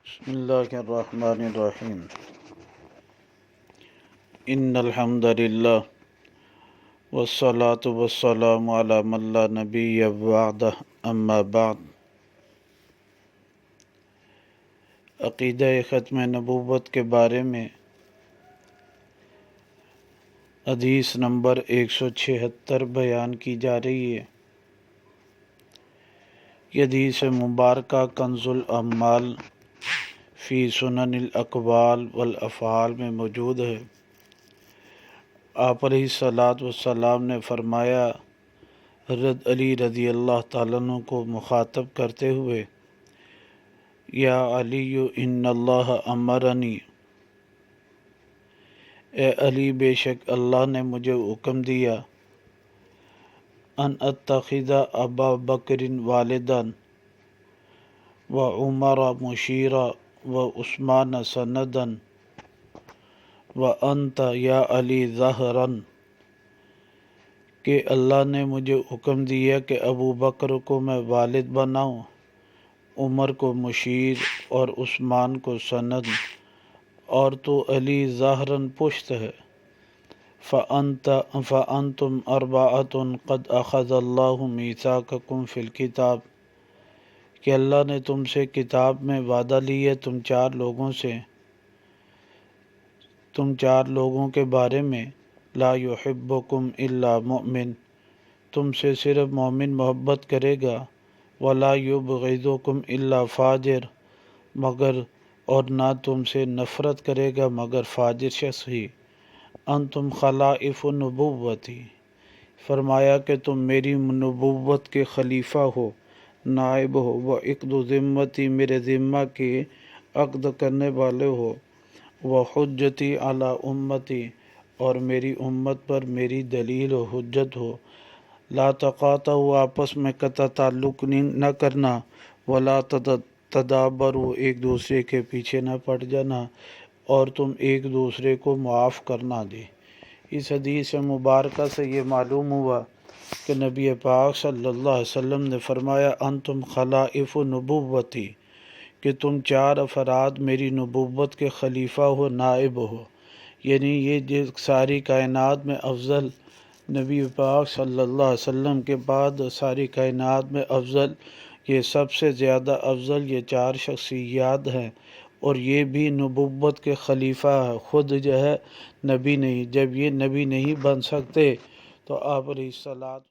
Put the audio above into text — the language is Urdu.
بسم اللہ الرحمن الرحیم ان الحمد للہ والصلاة والسلام علی من لا نبی بعدہ اما بعد۔ عقیدہ ختم نبوت کے بارے میں حدیث نمبر 176 بیان کی جا رہی ہے۔ یہ حدیث مبارکہ کنز الاعمال فی سنن الاقوال والافعال میں موجود ہے۔ آپ علیہ الصلاۃ والسلام نے فرمایا، حضرت علی رضی اللہ تعالیٰ عنہ کو مخاطب کرتے ہوئے، یا علی ان اللہ امرنی، اے علی بے شک اللہ نے مجھے حکم دیا، ان اتخذ ابا بکر والدا و عمر مشیرا و عثمان سندا و انت یا علی ظہرن، کہ اللہ نے مجھے حکم دیا کہ ابو بکر کو میں والد بناؤں، عمر کو مشیر اور عثمان کو سند، اور تو علی ظہرن پشت ہے۔ فَأَنْتُمْ أَرْبَعَةٌ قَدْ أَخَذَ اللَّهُ مِيثَاقَكُمْ فِي الْكِتَابِ، کہ اللہ نے تم سے کتاب میں وعدہ لیا تم چار لوگوں کے بارے میں، لا يحبكم الا مؤمن، تم سے صرف مومن محبت کرے گا، ولا يبغضكم الا فاجر، اور نہ تم سے نفرت کرے گا مگر فاجر شخص ہی۔ انتم خلائف نبوتی، فرمایا کہ تم میری نبوت کے خلیفہ ہو، نائب ہو، و عقد ذمتی، میرے ذمہ کے عقد کرنے والے ہو، و حجتی علی امتی، اور میری امت پر میری دلیل و حجت ہو۔ لا تقاطعوا، آپس میں قطع تعلق نہ کرنا، ولا تدابروا، ایک دوسرے کے پیچھے نہ پڑ جانا، اور تم ایک دوسرے کو معاف کرنا دے۔ اس حدیث مبارکہ سے یہ معلوم ہوا کہ نبی پاک صلی اللہ علیہ وسلم نے فرمایا، انتم خلائف نبوتی، کہ تم چار افراد میری نبوت کے خلیفہ ہو، نائب ہو، یعنی یہ ساری کائنات میں افضل، نبی پاک صلی اللہ علیہ وسلم کے بعد ساری کائنات میں افضل، یہ سب سے زیادہ افضل یہ چار شخصیات ہیں، اور یہ بھی نبوت کے خلیفہ ہے، خود جو ہے نبی نہیں۔ جب یہ نبی نہیں بن سکتے تو آپ علیہ السلام